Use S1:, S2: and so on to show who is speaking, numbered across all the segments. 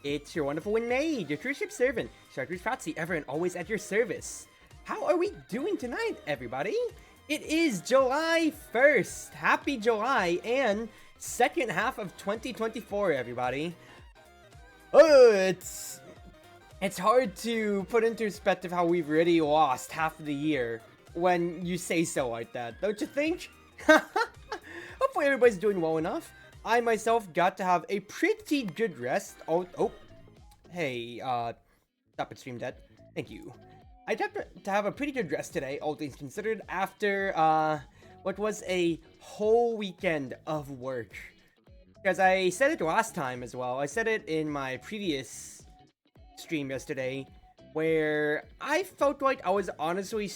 S1: It's your Wonderful Wind Mage, your Cruz Ship servant, Chartreuse Proxy, ever and always at your service. How are we doing tonight, everybody? It is July 1st. Happy July and second half of 2024, everybody. Oh, it's hard to put into perspective how we've already lost half of the year when you say so like that, don't you think? Hopefully everybody's doing well enough. I myself got to have a pretty good rest. Hey, stop it, stream dead. Thank you. I got to have a pretty good rest today, all things considered, after, what was a whole weekend of work. Because I said it last time as well. I said it in my previous stream yesterday, where I felt like I was honestly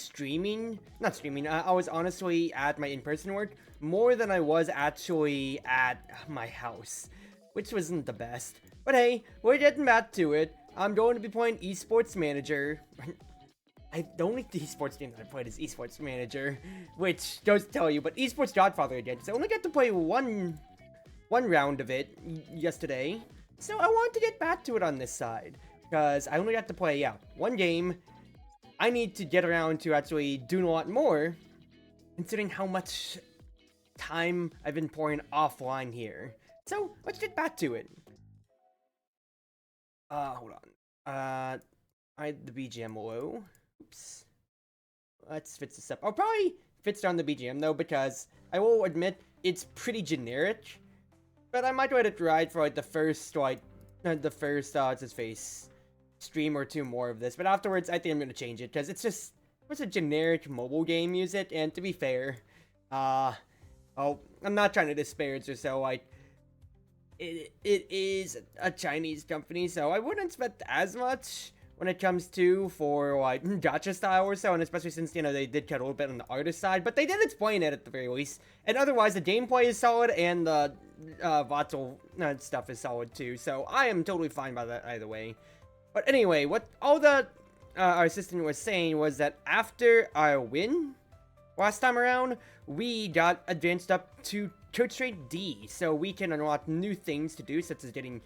S1: I was honestly at my in-person work more than I was actually at my house, which wasn't the best. But hey, we're getting back to it. I'm going to be playing Esports Manager. The only esports game that I played is Esports Manager, which goes to tell you, but Esports Godfather again. So I only got to play one round of it yesterday, so I want to get back to it on this side. Because I only got to play, one game. I need to get around to actually doing a lot more, considering how much time I've been pouring offline here. So, let's get back to it. Hold on. The BGM low. Oops. Let's fix this up. I'll probably fix down the BGM, though, because I will admit, it's pretty generic. But I might let it ride for, the first, what's his face, stream or two more of this, but afterwards I think I'm gonna change it because it's a generic mobile game music, and to be fair, I'm not trying to disparage or so, it is a Chinese company, so I wouldn't expect as much when it comes to for gacha style or so, and especially since they did cut a little bit on the artist side, but they did explain it at the very least, and otherwise the gameplay is solid and the Vtuber stuff is solid too, so I am totally fine by that either way. But anyway, what all the our assistant was saying was that after our win last time around, we got advanced up to Coach Rate D, so we can unlock new things to do, such as getting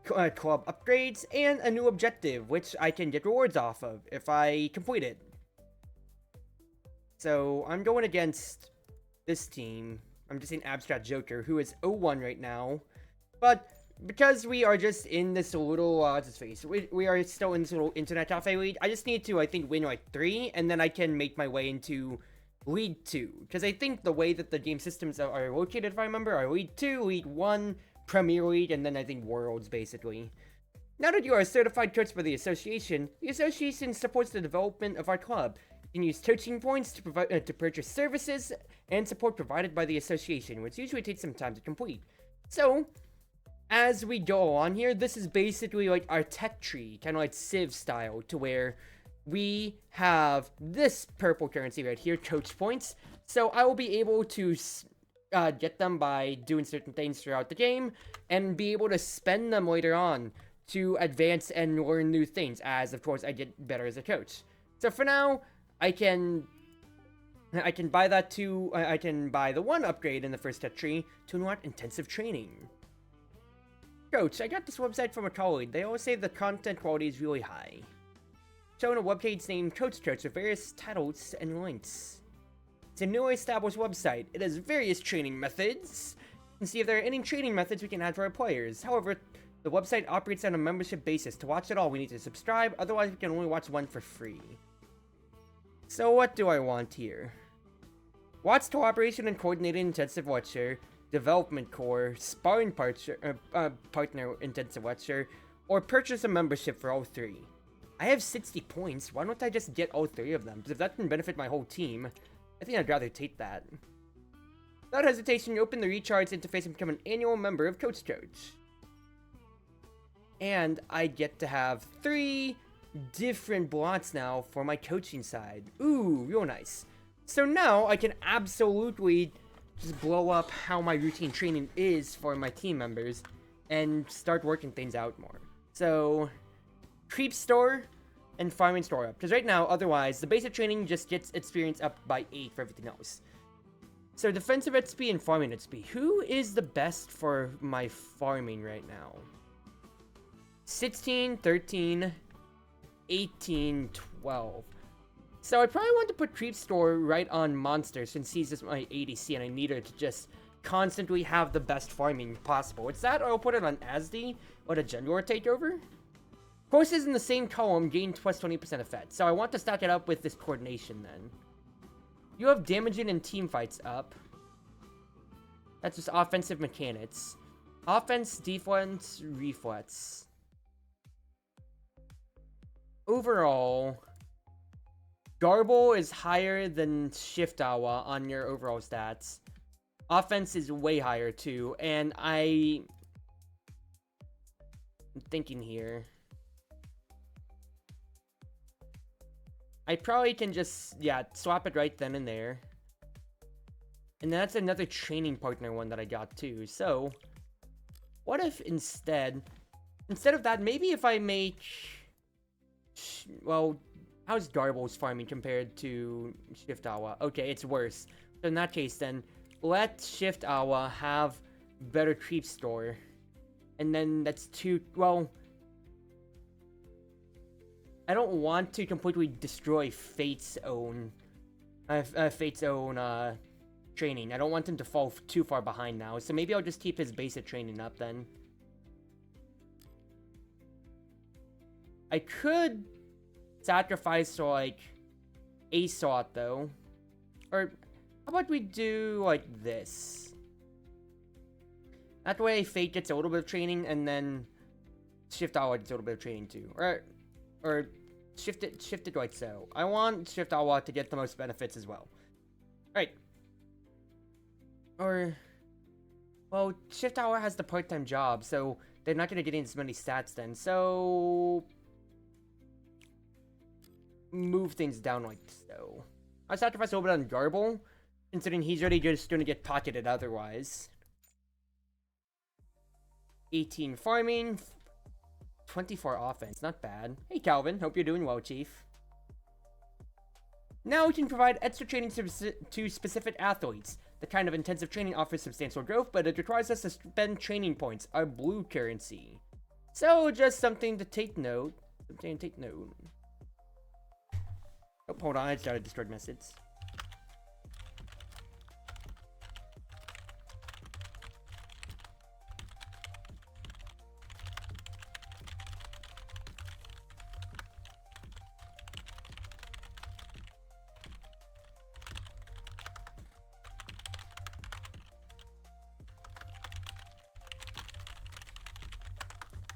S1: club upgrades and a new objective, which I can get rewards off of if I complete it. So I'm going against this team. I'm just saying Abstract Joker, who is 0-1 right now, but because we are just in this little, we are still in this little internet cafe lead, I just need to, I think, win 3, and then I can make my way into League 2. Because I think the way that the game systems are located, if I remember, are League 2, League 1, Premier League, and then I think Worlds, basically. Now that you are a certified coach for the association supports the development of our club. You can use coaching points to purchase services and support provided by the association, which usually takes some time to complete. So, as we go on here, this is basically like our tech tree, kind of like Civ style, to where we have this purple currency right here, coach points. So I will be able to get them by doing certain things throughout the game, and be able to spend them later on to advance and learn new things, as of course I get better as a coach. So for now, I can buy that too. I can buy the one upgrade in the first tech tree to unlock intensive training. Coach, I got this website from a colleague. They always say the content quality is really high. Showing a webpage named Coach with various titles and links. It's a newly established website. It has various training methods. You can see if there are any training methods we can add for our players. However, the website operates on a membership basis. To watch it all, we need to subscribe. Otherwise, we can only watch one for free. So what do I want here? Watch cooperation and coordinated intensive lecture, development core, sparring partner intensive lecture, or purchase a membership for all 3. I have 60 points, why don't I just get all 3 of them? Because if that can benefit my whole team, I think I'd rather take that. Without hesitation, you open the recharge interface and become an annual member of Coach. And I get to have 3 different blocks now for my coaching side. Ooh, real nice. So now I can absolutely just blow up how my routine training is for my team members and start working things out more. So, creep store and farming store up. Because right now, otherwise, the basic training just gets experience up by 8 for everything else. So, defensive XP and farming XP. Who is the best for my farming right now? 16, 13, 18, 12. So I probably want to put Creep Store right on Monster since he's just my ADC and I need her to just constantly have the best farming possible. It's that or I'll put it on Asdi or a Genlor takeover. Courses in the same column gain plus 20% effect. So I want to stack it up with this coordination then. You have damaging and team fights up. That's just offensive mechanics. Offense, defense, reflex. Overall, Garble is higher than Shift Awa on your overall stats. Offense is way higher too, and I'm thinking here. I probably can just, yeah, swap it right then and there. And that's another training partner one that I got too. So, what if instead of that, maybe if I make, well, how's Garble's farming compared to Shift Awa? Okay, it's worse. So in that case then, let Shift Awa have better Creep Store. And then that's two, well, I don't want to completely destroy Fate's own training. I don't want him to fall too far behind now. So maybe I'll just keep his basic training up then. I could sacrifice like a slot though. Or how about we do like this? That way Fate gets a little bit of training and then Shift Awa gets a little bit of training too. Or shift it like so. I want Shift Awa to get the most benefits as well. Alright. Or, well, Shift Awa has the part-time job, so they're not going to get in as many stats then. So, move things down like so. I sacrifice a little bit on Garble, considering he's already just going to get pocketed otherwise. 18 farming, 24 offense, not bad. Hey Calvin, hope you're doing well, Chief. Now we can provide extra training to specific athletes. The kind of intensive training offers substantial growth, but it requires us to spend training points, our blue currency. So, just something to take note. Oh, hold on, I just got a Discord message.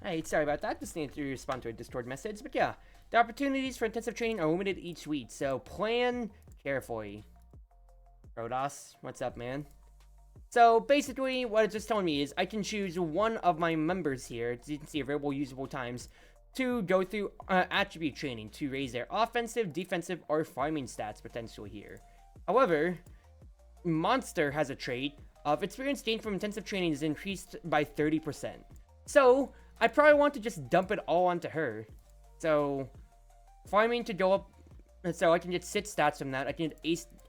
S1: Hey, sorry about that. Just need to respond to a Discord message. But yeah, the opportunities for intensive training are limited each week, so plan carefully. Rodas, what's up, man? So basically, what it's just telling me is I can choose one of my members here, as you can see, available usable times, to go through attribute training to raise their offensive, defensive, or farming stats potentially here. However, Monster has a trait of experience gained from intensive training is increased by 30%. So, I probably want to just dump it all onto her. So, farming to go up, so I can get 6 stats from that. I can get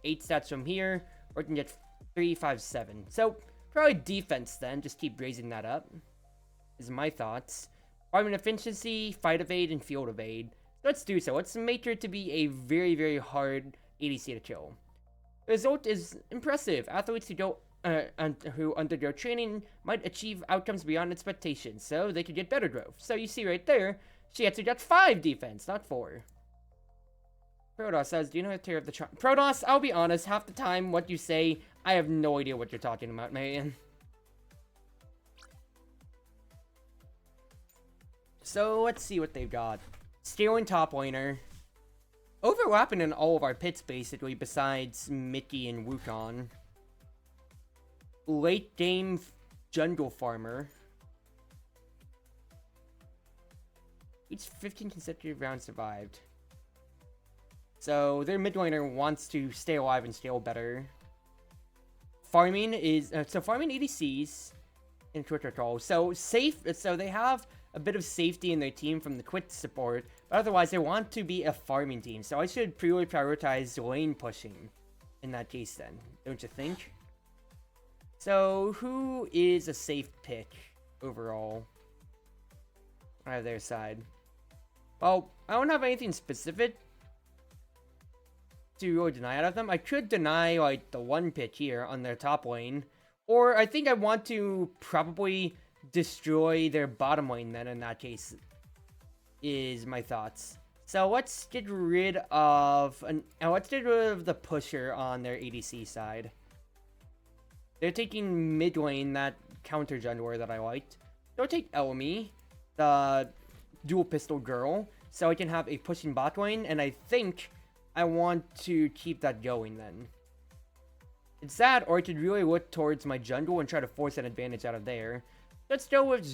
S1: 8 stats from here, or I can get 3, 5, 7. So, probably defense then, just keep raising that up, is my thoughts. Farming efficiency, fight evade, and field evade. Let's do so. Let's make her to be a very, very hard ADC to kill. The result is impressive. Athletes who undergo training might achieve outcomes beyond expectations, so they could get better growth. So you see right there, she actually got 5 defense, not 4. Protoss says, do you know how to tear up the Protoss, I'll be honest, half the time what you say, I have no idea what you're talking about, man. So let's see what they've got. Stealing top laner. Overlapping in all of our pits, basically, besides Mickey and Wukong. Late game jungle farmer. Each 15 consecutive rounds survived. So their mid laner wants to stay alive and scale better. Farming is farming ADCs in Twitter call. So they have a bit of safety in their team from the quick support, but otherwise they want to be a farming team. So I should really prioritize lane pushing in that case then, don't you think? So, who is a safe pick overall? out of their side. Well, I don't have anything specific to really deny out of them. I could deny, like, the one pick here on their top lane. Or I think I want to probably destroy their bottom lane then, in that case, is my thoughts. So let's get rid of the pusher on their ADC side. They're taking mid lane, that counter jungler that I liked. They'll take Elmi, the dual pistol girl, so I can have a pushing bot lane, and I think I want to keep that going then. It's that, or I could really look towards my jungle and try to force an advantage out of there. Let's go with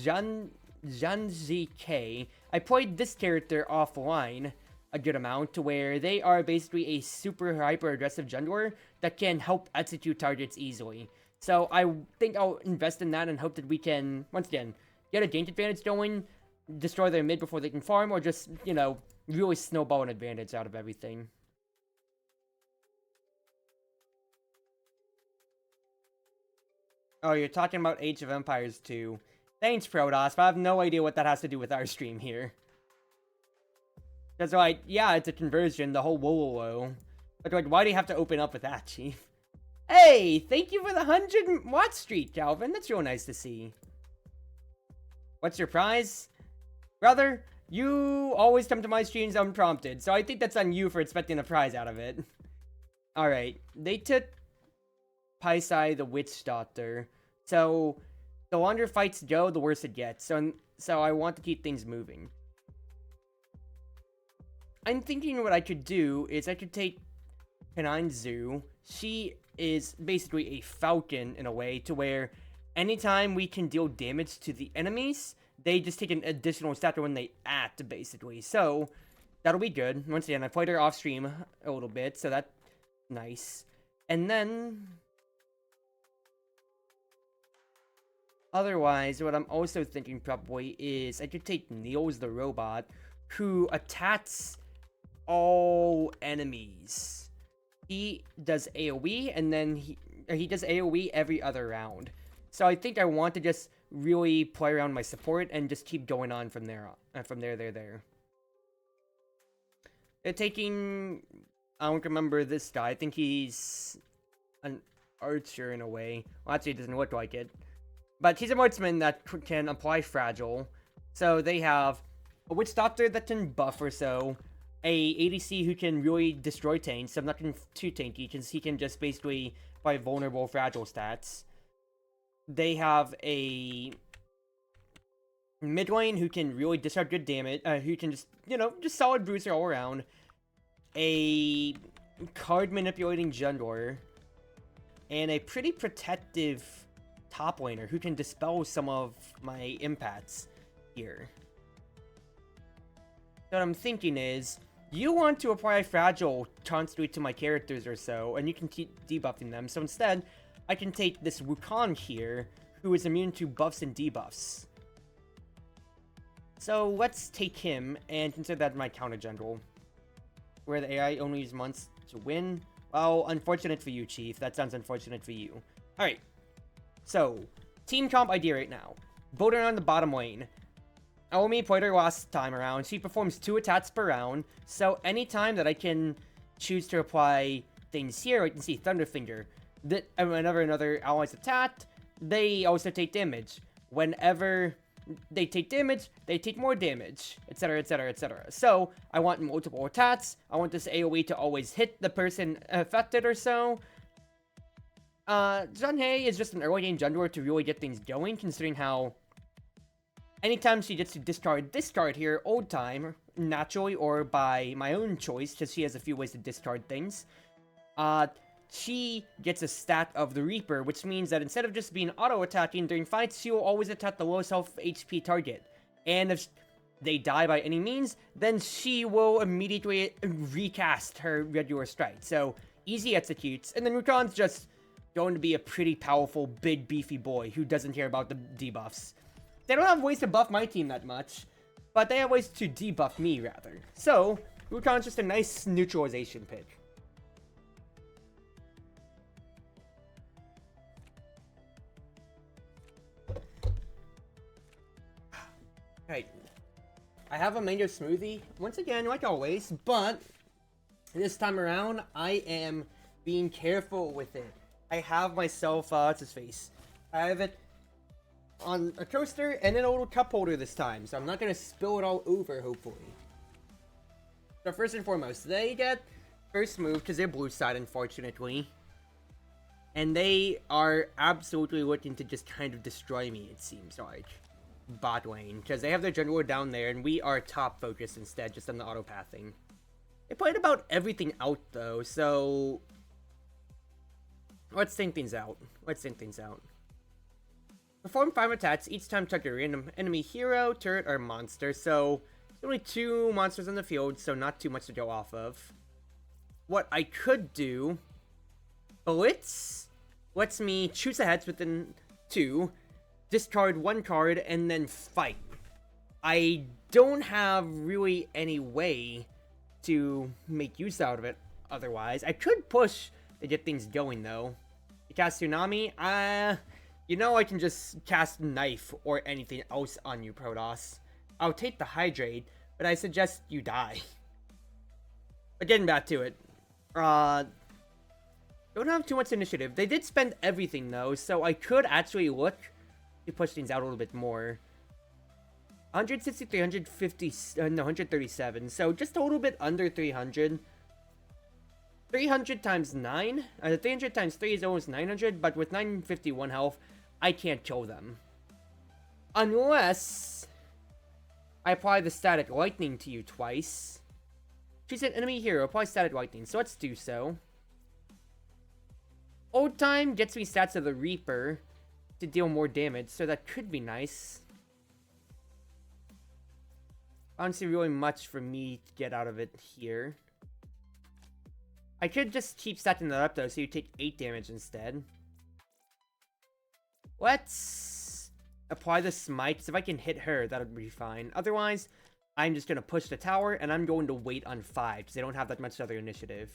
S1: Janzi K. I played this character offline a good amount, to where they are basically a super hyper aggressive jungler that can help execute targets easily. So I think I'll invest in that and hope that we can, once again, get a gank advantage going, destroy their mid before they can farm, or just, you know, really snowball an advantage out of everything. Oh, you're talking about Age of Empires 2. Thanks, Protoss, but I have no idea what that has to do with our stream here. Because, like, yeah, it's a conversion, the whole whoa. But, like, why do you have to open up with that, Chief? Hey, thank you for the 100-watt streak, Calvin. That's real nice to see. What's your prize? Brother, you always come to my streams unprompted, so I think that's on you for expecting a prize out of it. Alright, they took Paisai the Witch Doctor. So, the longer fights go, the worse it gets. So I want to keep things moving. I'm thinking what I could do is I could take Kananzu. She is basically a falcon in a way, to where anytime we can deal damage to the enemies, they just take an additional stat when they act, basically. So, that'll be good. Once again, I played her off stream a little bit, so that's nice. And then, otherwise, what I'm also thinking probably is I could take Niels the robot, who attacks all enemies. He does AoE, and then he does AoE every other round. So I think I want to just really play around my support and just keep going on from there. There. They're taking, I don't remember this guy. I think he's an archer in a way. Well, actually, it doesn't look like it. But he's a marksman that can apply fragile. So they have a witch doctor that can buff or so. A ADC who can really destroy tanks. So I'm not too tanky, because he can just basically buy vulnerable fragile stats. They have a mid lane who can really disrupt good damage. Who can just, you know, just solid bruiser all around. A card manipulating jungler. And a pretty protective top laner who can dispel some of my impacts here. What I'm thinking is, you want to apply fragile constantly to my characters or so, and you can keep debuffing them. So instead, I can take this Wukong here, who is immune to buffs and debuffs. So let's take him and consider that my counter jungle, where the AI only uses months to win. Well, unfortunate for you, Chief. That sounds unfortunate for you. Alright, so team comp idea right now. Boater on the bottom lane. Naomi played her last time around. She performs 2 attacks per round. So anytime that I can choose to apply things here, I can see Thunderfinger. Whenever another ally is attacked, they also take damage. Whenever they take damage, they take more damage, etc, etc, etc. So, I want multiple attacks. I want this AoE to always hit the person affected or so. Junhei is just an early game jungler to really get things going, considering how anytime she gets to discard this card here, old time, naturally or by my own choice, because she has a few ways to discard things, she gets a stat of the Reaper, which means that instead of just being auto-attacking during fights, she will always attack the lowest health HP target. And if they die by any means, then she will immediately recast her regular strike. So, easy executes, and then Rukon's just going to be a pretty powerful, big, beefy boy who doesn't care about the debuffs. They don't have ways to buff my team that much, but they have ways to debuff me, rather. So, Wukon's just a nice neutralization pick. Alright, I have a mango smoothie, once again, like always, but this time around, I am being careful with it. I have myself, what's his face? I have it on a coaster and in a little cup holder this time, so I'm not gonna spill it all over, hopefully. So first and foremost, they get first move because they're blue side, unfortunately. And they are absolutely looking to just kind of destroy me, it seems like. Bot lane, because they have their jungler down there, and we are top focused instead, just on the auto pathing. They played about everything out, though, so let's think things out. Perform 5 attacks, each time target a random enemy hero, turret, or monster, so there's only 2 monsters on the field, so not too much to go off of. What I could do, Blitz lets me choose a heads within 2, discard 1 card, and then fight. I don't have really any way to make use out of it otherwise. I could push to get things going, though. To cast Tsunami, you know I can just cast Knife or anything else on you, Protoss. I'll take the Hydrate, but I suggest you die. But getting back to it. Don't have too much initiative. They did spend everything, though, so I could actually look to push things out a little bit more. 163, 150, no, 137, so just a little bit under 300. 300 times 9, 300 times 3 is almost 900, but with 951 health, I can't kill them. Unless I apply the Static Lightning to you twice. Choose an enemy hero, apply Static Lightning, so let's do so. Old Time gets me stats of the Reaper to deal more damage, so that could be nice. I don't see really much for me to get out of it here. I could just keep stacking that up, though, so you take 8 damage instead. Let's apply the Smite, because if I can hit her, that would be fine. Otherwise, I'm just going to push the tower, and I'm going to wait on 5, because they don't have that much other initiative.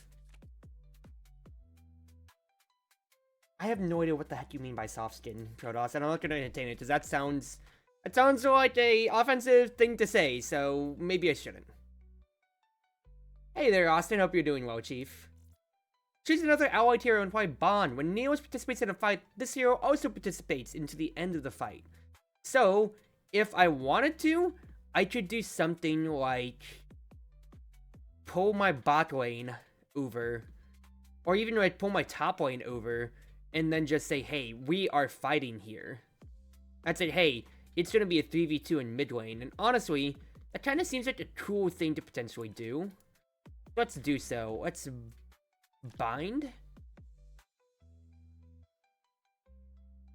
S1: I have no idea what the heck you mean by soft skin, Protoss, and I'm not going to entertain it, because that sounds like a offensive thing to say, so maybe I shouldn't. Hey there, Austin. Hope you're doing well, Chief. Choose another allied hero and apply Bond. When Neos participates in a fight, this hero also participates into the end of the fight. So, if I wanted to, I could do something like pull my bot lane over, or even like pull my top lane over, and then just say, hey, we are fighting here. I'd say, hey, it's going to be a 3v2 in mid lane, and honestly, that kind of seems like a cool thing to potentially do. Let's do so. Let's bind.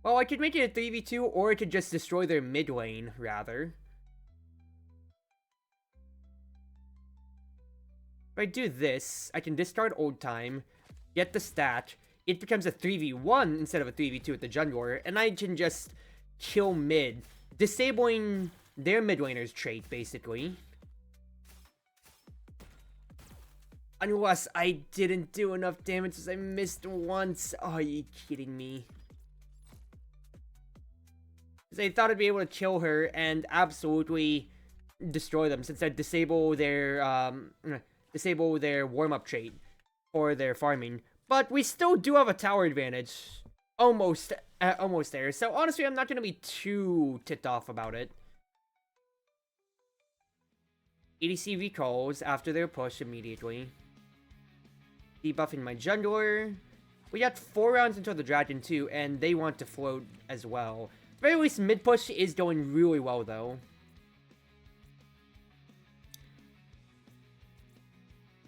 S1: Well, I could make it a 3v2, or I could just destroy their mid lane, rather. If I do this, I can discard Old Time, get the stat, it becomes a 3v1 instead of a 3v2 with the jungler, and I can just kill mid, disabling their mid laner's trait, basically. Unless I didn't do enough damage as I missed once. Oh, are you kidding me? They thought I'd be able to kill her and absolutely destroy them, since I'd disable their warm-up trait for their farming. But we still do have a tower advantage. Almost there. So honestly, I'm not going to be too ticked off about it. ADC recalls after their push immediately. Debuffing my jungler. We got 4 rounds until the dragon too, and they want to float as well. At the very least, mid push is going really well though.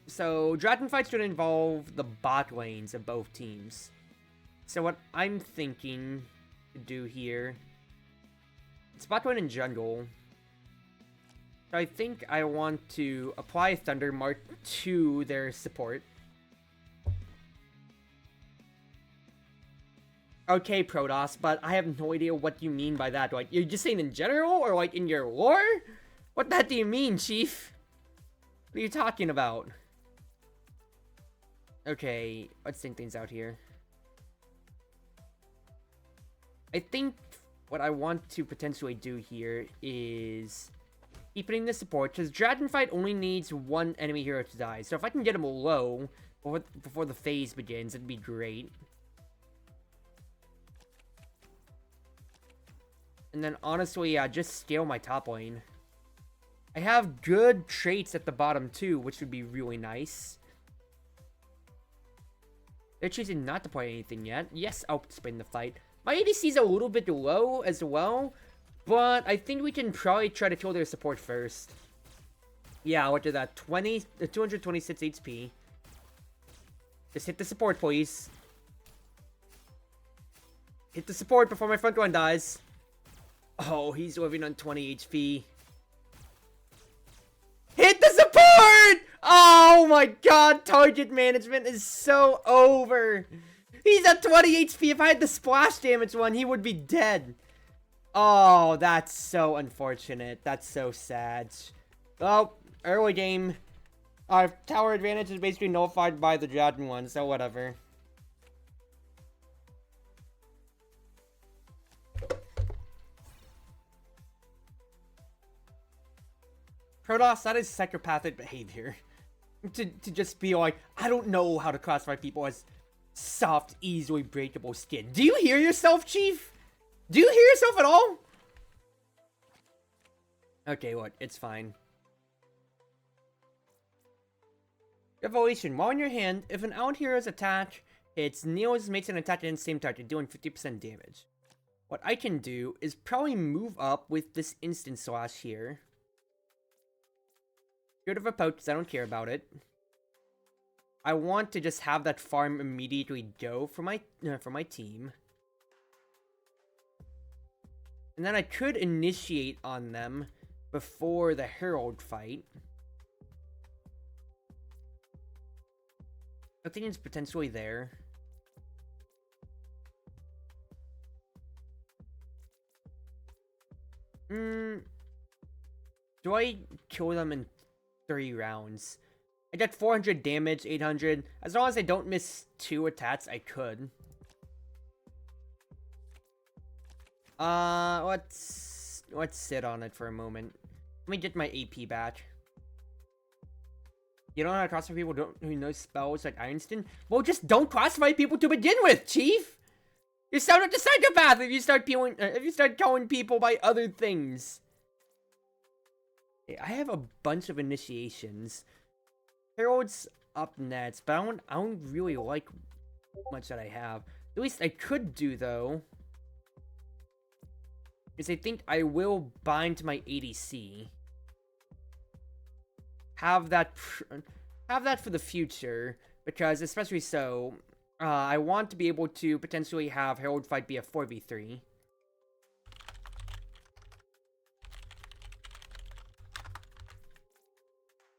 S1: So, dragon fights should involve the bot lanes of both teams. So what I'm thinking to do here, it's bot lane and jungle. So I think I want to apply Thunder Mark to their support. Okay, Protoss, but I have no idea what you mean by that. Like, you're just saying in general, or like in your lore? What the heck do you mean, Chief? What are you talking about? Okay, let's think things out here. I think what I want to potentially do here is keep hitting the support, because Dragon Fight only needs one enemy hero to die. So if I can get him low before the phase begins, it'd be great. And then honestly, just scale my top lane. I have good traits at the bottom too, which would be really nice. They're choosing not to play anything yet. Yes, I'll spin the fight. My ADC is a little bit low as well, but I think we can probably try to kill their support first. Yeah, what did that? 226 HP. Just hit the support, please. Hit the support before my front line dies. Oh, he's living on 20 HP. Hit the support! Oh my god, target management is so over. He's at 20 HP. If I had the splash damage one, he would be dead. Oh, that's so unfortunate. That's so sad. Well, early game. Our tower advantage is basically nullified by the Dragon one, so whatever. Protoss, that is psychopathic behavior. To just be like, I don't know how to classify people as soft, easily breakable skin. Do you hear yourself, Chief? Do you hear yourself at all? Okay, look, it's fine. Revelation. While in your hand, if an out hero's attack hits, Neos makes an attack against the same target, doing 50% damage. What I can do is probably move up with this instant slash here. Get rid of a poke because I don't care about it. I want to just have that farm immediately go for my team. And then I could initiate on them before the Herald fight. I think it's potentially there. Do I kill them in 3 rounds? I got 400 damage, 800. As long as I don't miss 2 attacks, I could. Let's sit on it for a moment. Let me get my AP back. You don't know how to classify people who know spells like Einstein? Well, just don't classify people to begin with, Chief! You sound like a psychopath if you start calling people by other things. I have a bunch of initiations. Herald's up next, but I don't really like much that I have. At least I could do, though, is I think I will bind to my ADC. Have that for the future, because especially so, I want to be able to potentially have Herald fight be a 4v3.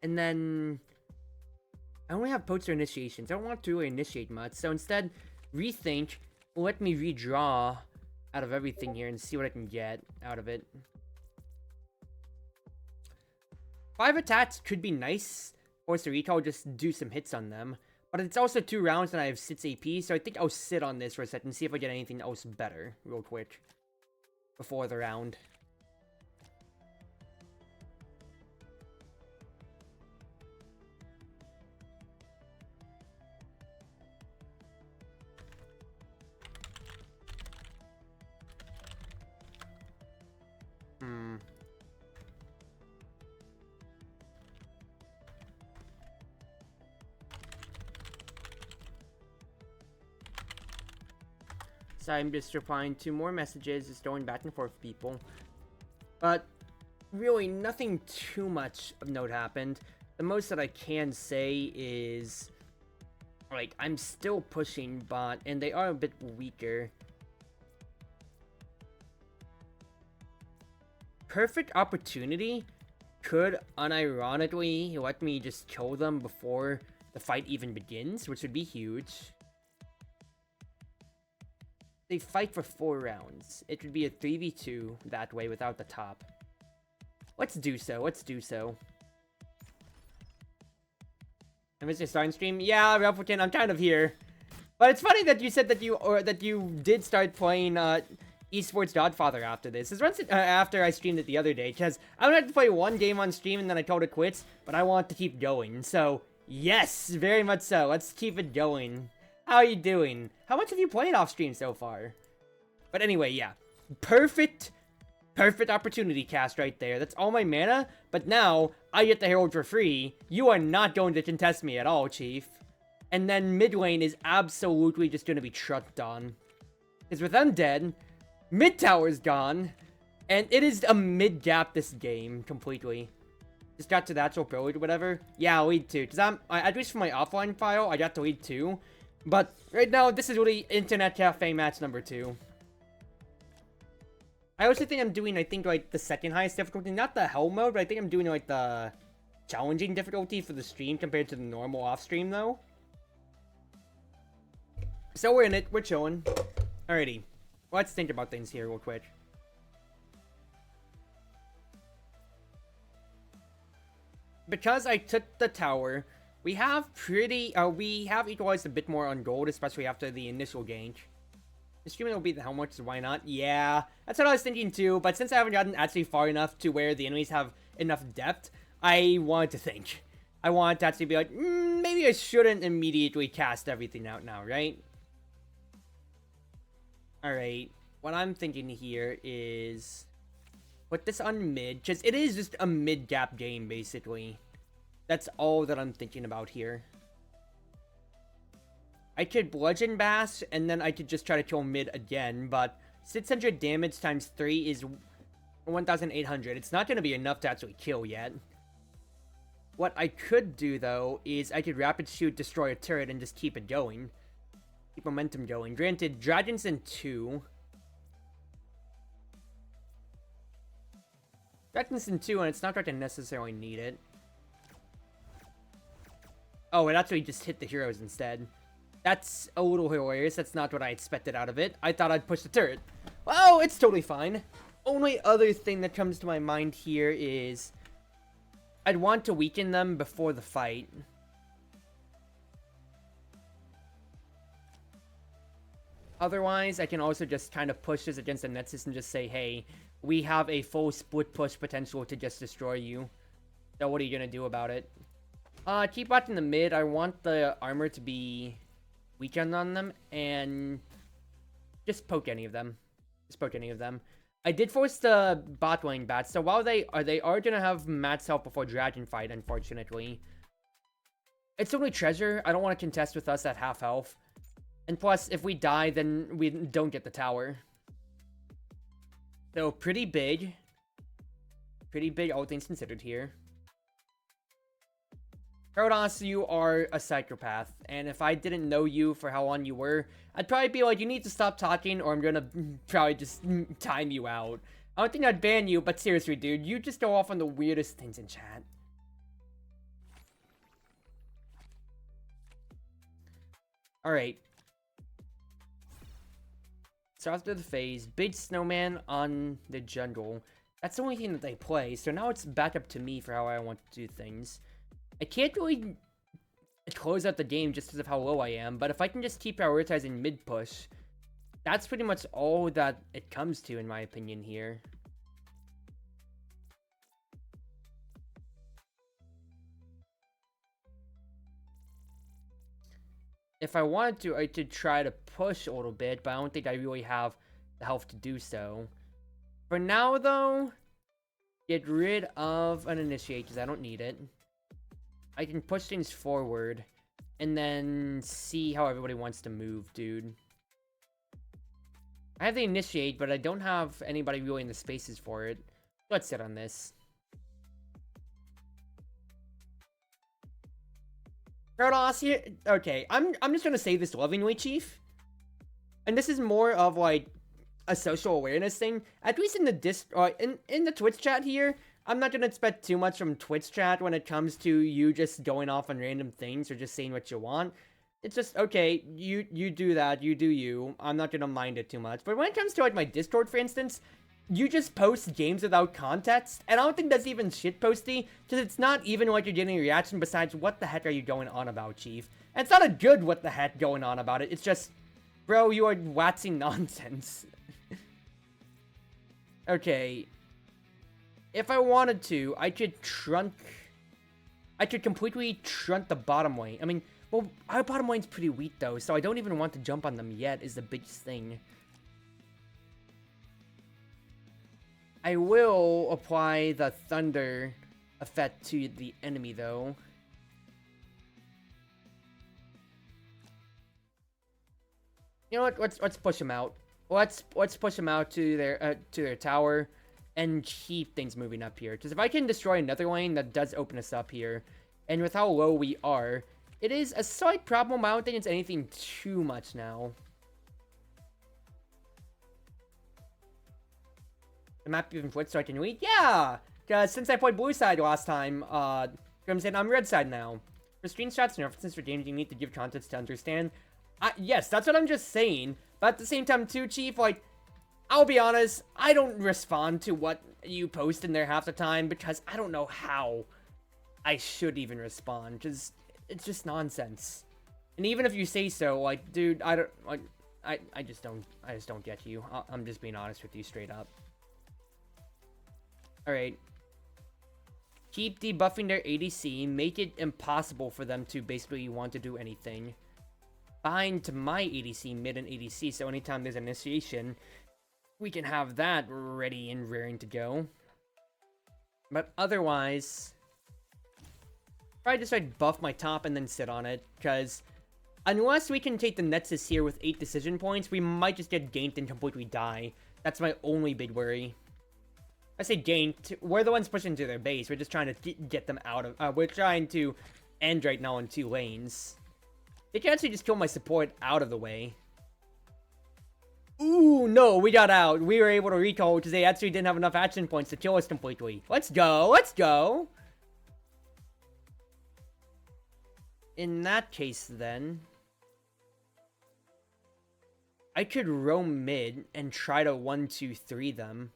S1: And then I only have poster initiations. I don't want to really initiate much, so instead, rethink. Let me redraw out of everything here and see what I can get out of it. 5 attacks could be nice. Force a recall, just do some hits on them. But it's also 2 rounds and I have 6 AP, so I think I'll sit on this for a second and see if I get anything else better real quick before the round. So I'm just replying to more messages, just going back and forth with people. But really, nothing too much of note happened. The most that I can say is, like, I'm still pushing bot, and they are a bit weaker. Perfect opportunity could unironically let me just kill them before the fight even begins, which would be huge. They fight for 4 rounds. It would be a 3v2 that way without the top. Let's do so. Let's do so. I missed your starting stream. Yeah, Replicant, I'm kind of here. But it's funny that you said that you did start playing Esports Godfather after this. This runs after I streamed it the other day, because I would have to play one game on stream and then I called it quits, but I want to keep going. So, yes, very much so. Let's keep it going. How are you doing? How much have you played off stream so far? But anyway, yeah. Perfect opportunity cast right there. That's all my mana, but now I get the Herald for free. You are not going to contest me at all, Chief. And then mid lane is absolutely just going to be trucked on. Because with them dead, mid tower's gone, and it is a mid gap this game completely. Just got to the actual pro league or whatever. Yeah, lead 2. Because at least for my offline file, I got to lead 2. But right now, this is really Internet Cafe match number 2. I also think I'm doing, like, the second highest difficulty. Not the hell mode, but I think I'm doing, like, the challenging difficulty for the stream compared to the normal off-stream, though. So we're in it. We're chilling. Alrighty. Let's think about things here real quick. Because I took the tower, we have equalized a bit more on gold, especially after the initial gank. Assuming it'll be the helmet, so why not? Yeah, that's what I was thinking too, but since I haven't gotten actually far enough to where the enemies have enough depth, I wanted to think. I wanted to actually be like, maybe I shouldn't immediately cast everything out now, right? Alright, what I'm thinking here is put this on mid, because it is just a mid-gap game, basically. That's all that I'm thinking about here. I could Bludgeon Bash, and then I could just try to kill mid again, but 600 damage times 3 is 1,800. It's not going to be enough to actually kill yet. What I could do, though, is I could Rapid Shoot, destroy a turret, and just keep it going. Keep momentum going. Granted, Dragon's in 2. Dragon's in 2, and it's not going to necessarily need it. Oh, it actually just hit the heroes instead. That's a little hilarious. That's not what I expected out of it. I thought I'd push the turret. Oh, it's totally fine. Only other thing that comes to my mind here is I'd want to weaken them before the fight. Otherwise, I can also just kind of push this against the Nexus and just say, hey, we have a full split push potential to just destroy you. So what are you going to do about it? Keep watching the mid. I want the armor to be weekend on them, and just poke any of them. I did force the bot lane bats, so while they are gonna have Matt's help before Dragon fight, unfortunately. It's only treasure. I don't want to contest with us at half health. And plus, if we die, then we don't get the tower. So, pretty big. Pretty big, all things considered here. Protoss, you are a psychopath, and if I didn't know you for how long you were, I'd probably be like, you need to stop talking, or I'm gonna probably just time you out. I don't think I'd ban you, but seriously, dude, you just go off on the weirdest things in chat. Alright. So after the phase, big snowman on the jungle. That's the only thing that they play, so now it's back up to me for how I want to do things. I can't really close out the game just because of how low I am, but if I can just keep prioritizing mid-push, that's pretty much all that it comes to, in my opinion, here. If I wanted to, I could try to push a little bit, but I don't think I really have the health to do so. For now, though, get rid of an initiate, because I don't need it. I can push things forward, and then see how everybody wants to move, dude. I have the initiate, but I don't have anybody really in the spaces for it. Let's sit on this. Protoss here. Okay, I'm just gonna say this lovingly, Chief. And this is more of like a social awareness thing. At least in the in the Twitch chat here, I'm not gonna expect too much from Twitch chat when it comes to you just going off on random things or just saying what you want. It's just, okay, you do that, you do you. I'm not gonna mind it too much. But when it comes to like my Discord, for instance, you just post games without context, and I don't think that's even shitposty, because it's not even like you're getting a reaction besides, what the heck are you going on about, Chief? And it's not a good what the heck going on about it, it's just, bro, you are waxing nonsense. Okay. If I wanted to, I could completely trunk the bottom lane. I mean, well, our bottom lane's pretty weak though, so I don't even want to jump on them yet is the biggest thing. I will apply the thunder effect to the enemy though. You know what? Let's push them out. Let's push them out to their tower and keep things moving up here. Because if I can destroy another lane, that does open us up here. And with how low we are, it is a slight problem. I don't think it's anything too much now. The map even flipped so I can read? Yeah! Because since I played blue side last time, Crimson, I'm red side now. For screenshots and references for games, you need to give context to understand. Yes, that's what I'm just saying. But at the same time, too, Chief, like, I'll be honest, I don't respond to what you post in there half the time because I don't know how I should even respond, because it's just nonsense. And even if you say so, like, dude, I just don't get you. I'm just being honest with you straight up. Alright. Keep debuffing their ADC, make it impossible for them to basically want to do anything. Bind to my ADC, mid and ADC, so anytime there's initiation, we can have that ready and raring to go. But otherwise, probably just like buff my top and then sit on it, because unless we can take the Nexus here with 8 decision points, we might just get ganked and completely die. That's my only big worry. I say ganked, we're the ones pushing to their base, we're just trying to get them out of, we're trying to end right now on 2 lanes. They can actually just kill my support out of the way. Ooh, no, we got out. We were able to recall because they actually didn't have enough action points to kill us completely. Let's go, let's go. In that case, then, I could roam mid and try to 1-2-3 them.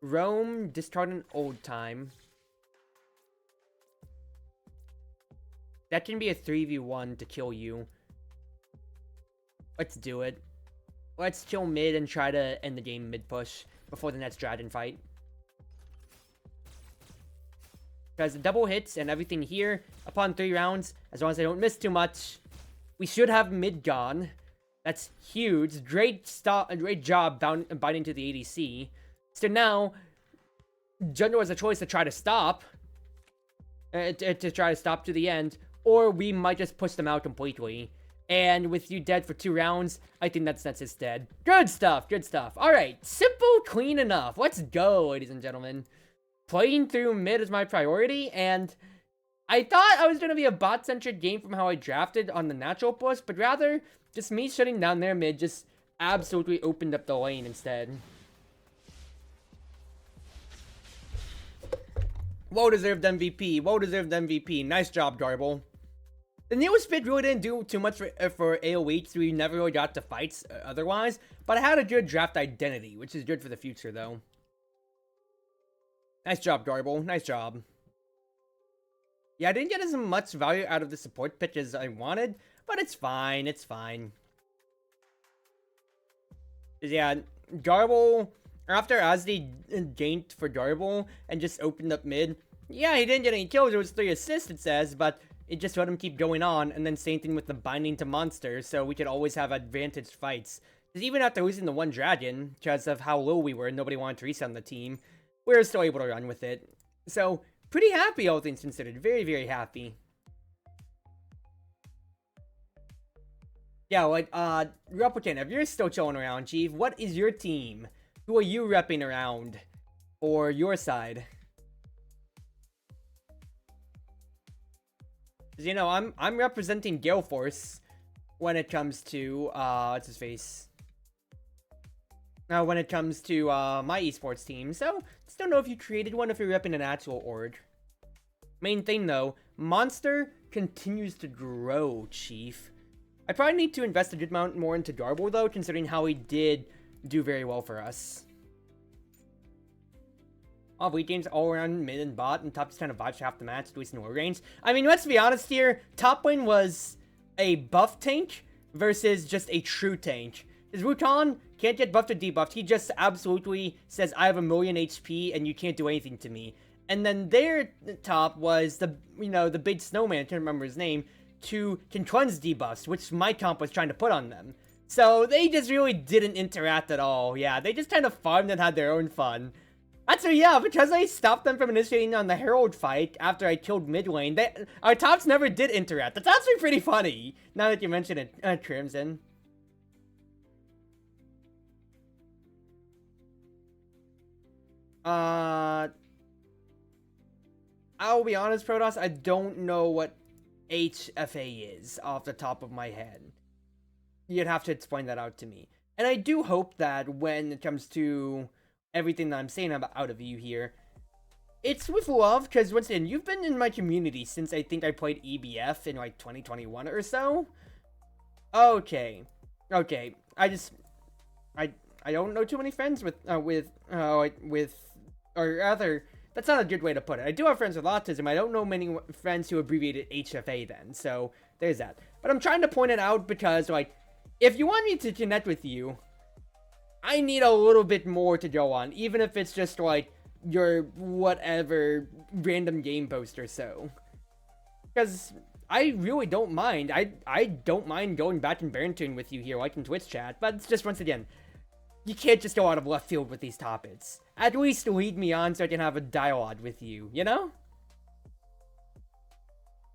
S1: Roam, discard an old time. That can be a 3v1 to kill you. Let's do it. Let's kill mid and try to end the game mid-push before the next dragon fight. Because the double hits and everything here, upon 3 rounds, as long as I don't miss too much, we should have mid gone. That's huge. Great job binding to the ADC. So now, Jungle has a choice to try to stop. To try to stop to the end. Or we might just push them out completely. And with you dead for 2 rounds, I think that's Nexus dead. Good stuff, good stuff. Alright, simple, clean enough. Let's go, ladies and gentlemen. Playing through mid is my priority, and I thought I was going to be a bot-centric game from how I drafted on the natural push, but rather, just me shutting down their mid just absolutely opened up the lane instead. Well-deserved MVP. Well-deserved MVP. Nice job, Garble. The newest bit really didn't do too much for AoE, so we never really got to fights otherwise, but I had a good draft identity, which is good for the future, though. Nice job, Garble. Nice job. Yeah, I didn't get as much value out of the support pitch as I wanted, but it's fine. It's fine. Yeah, Garble, after Azdi ganked for Garble and just opened up mid, yeah, he didn't get any kills. It was 3 assists, it says, but it just let him keep going on, and then same thing with the binding to monsters, so we could always have advantaged fights. Because even after losing the 1 dragon, because of how low we were, nobody wanted to reset on the team, we were still able to run with it. So, pretty happy, all things considered. Very, very happy. Yeah, like, Replicant, if you're still chilling around, Chief, what is your team? Who are you repping around for your side? You know, I'm representing GaleForce when it comes to what's his face? When it comes to my esports team, so just don't know if you created one, if you're repping an actual org. Main thing though, Monster continues to grow, Chief. I probably need to invest a good amount more into Darble, though, considering how he did do very well for us. All weak games all around mid and bot, and top just kind of vibes for half the match, at least in war range. I mean, let's be honest here, top lane was a buff tank versus just a true tank. His Wutan can't get buffed or debuffed, he just absolutely says, I have a million HP and you can't do anything to me. And then their top was the, the big snowman, I can't remember his name, to Contrun's debuffs, which my comp was trying to put on them. So they just really didn't interact at all. Yeah, they just kind of farmed and had their own fun. Actually, yeah, because I stopped them from initiating on the Herald fight after I killed mid lane, our tops never did interact. That's actually pretty funny, now that you mention it, Crimson. I'll be honest, Protoss, I don't know what HFA is off the top of my head. You'd have to explain that out to me. And I do hope that when it comes to everything that I'm saying out of you here, it's with love, because once again, you've been in my community since I think I played EBF in like 2021 or so. Okay. I don't know too many friends with or rather, that's not a good way to put it. I do have friends with autism. I don't know many friends who abbreviated HFA then, so there's that. But I'm trying to point it out because, like, if you want me to connect with you, I need a little bit more to go on, even if it's just, like, your whatever random game post or so. Because I really don't mind. I don't mind going back and Barrington with you here, like in Twitch chat, but it's just, once again, you can't just go out of left field with these topics. At least lead me on so I can have a dialogue with you, you know?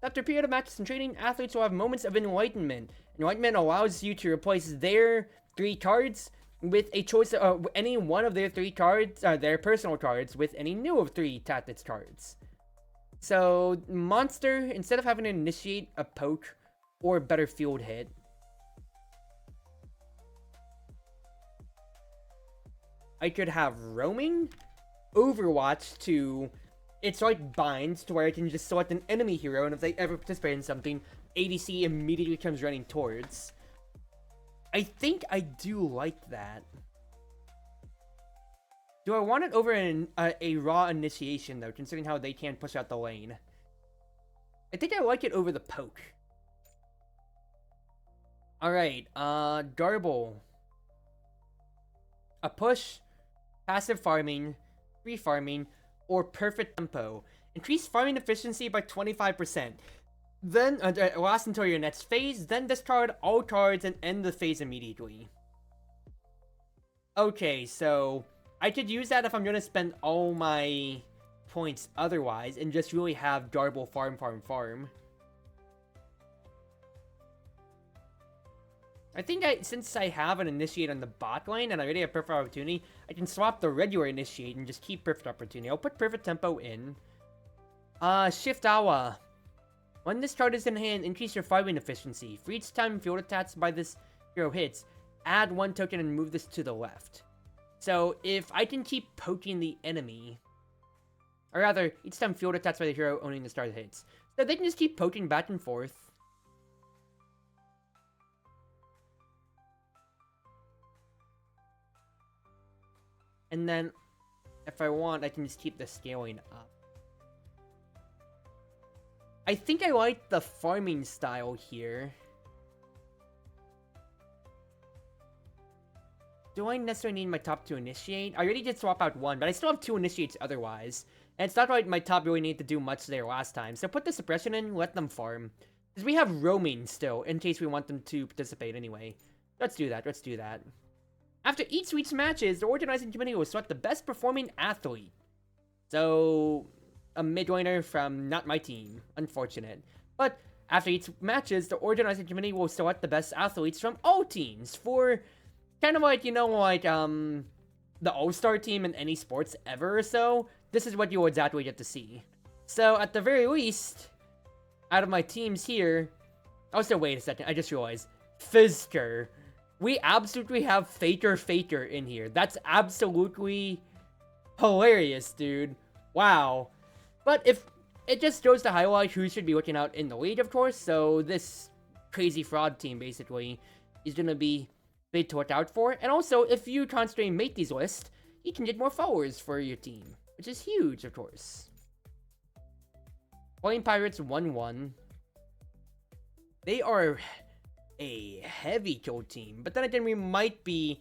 S1: After a period of matches and training, athletes will have moments of enlightenment. Enlightenment allows you to replace their 3 cards with a choice of any one of their 3 cards, their personal cards, with any new of 3 tactics cards. So, Monster, instead of having to initiate a poke or better field hit, I could have roaming, Overwatch to, it's like binds to where I can just select an enemy hero, and if they ever participate in something, ADC immediately comes running towards. I think I do like that. Do I want it over a raw initiation though, considering how they can push out the lane? I think I like it over the poke. Alright, Garble. A push, passive farming, free farming, or perfect tempo. Increase farming efficiency by 25%. Then, last until your next phase, then discard all cards and end the phase immediately. Okay, so I could use that if I'm gonna spend all my points otherwise, and just really have Garble farm. I think since I have an initiate on the bot lane and I already have perfect opportunity, I can swap the regular initiate and just keep perfect opportunity. I'll put perfect tempo in. Shift Awa. When this card is in hand, increase your farming efficiency. For each time field attacks by this hero hits, add 1 token and move this to the left. So if I can keep poking the enemy, or rather, each time field attacks by the hero owning the star hits, so they can just keep poking back and forth. And then, if I want, I can just keep the scaling up. I think I like the farming style here. Do I necessarily need my top to initiate? I already did swap out 1, but I still have 2 initiates otherwise. And it's not like my top really needed to do much there last time. So put the suppression in, let them farm. Because we have roaming still, in case we want them to participate anyway. Let's do that. After each week's matches, the organizing committee will select the best performing athlete. So, a mid laner from not my team. Unfortunate. But after each matches, the organizing committee will select the best athletes from all teams for kind of like, the all-star team in any sports ever or so. This is what you'll exactly get to see. So, at the very least, out of my teams here... Also, wait a second, I just realized. Fizzker. We absolutely have Faker in here. That's absolutely hilarious, dude. Wow. But if it just goes to highlight who should be looking out in the league, of course. So this crazy fraud team, basically, is gonna be big to watch out for. And also, if you constantly make these lists, you can get more followers for your team, which is huge, of course. Flying Pirates 1-1. They are a heavy kill team, but then again, we might be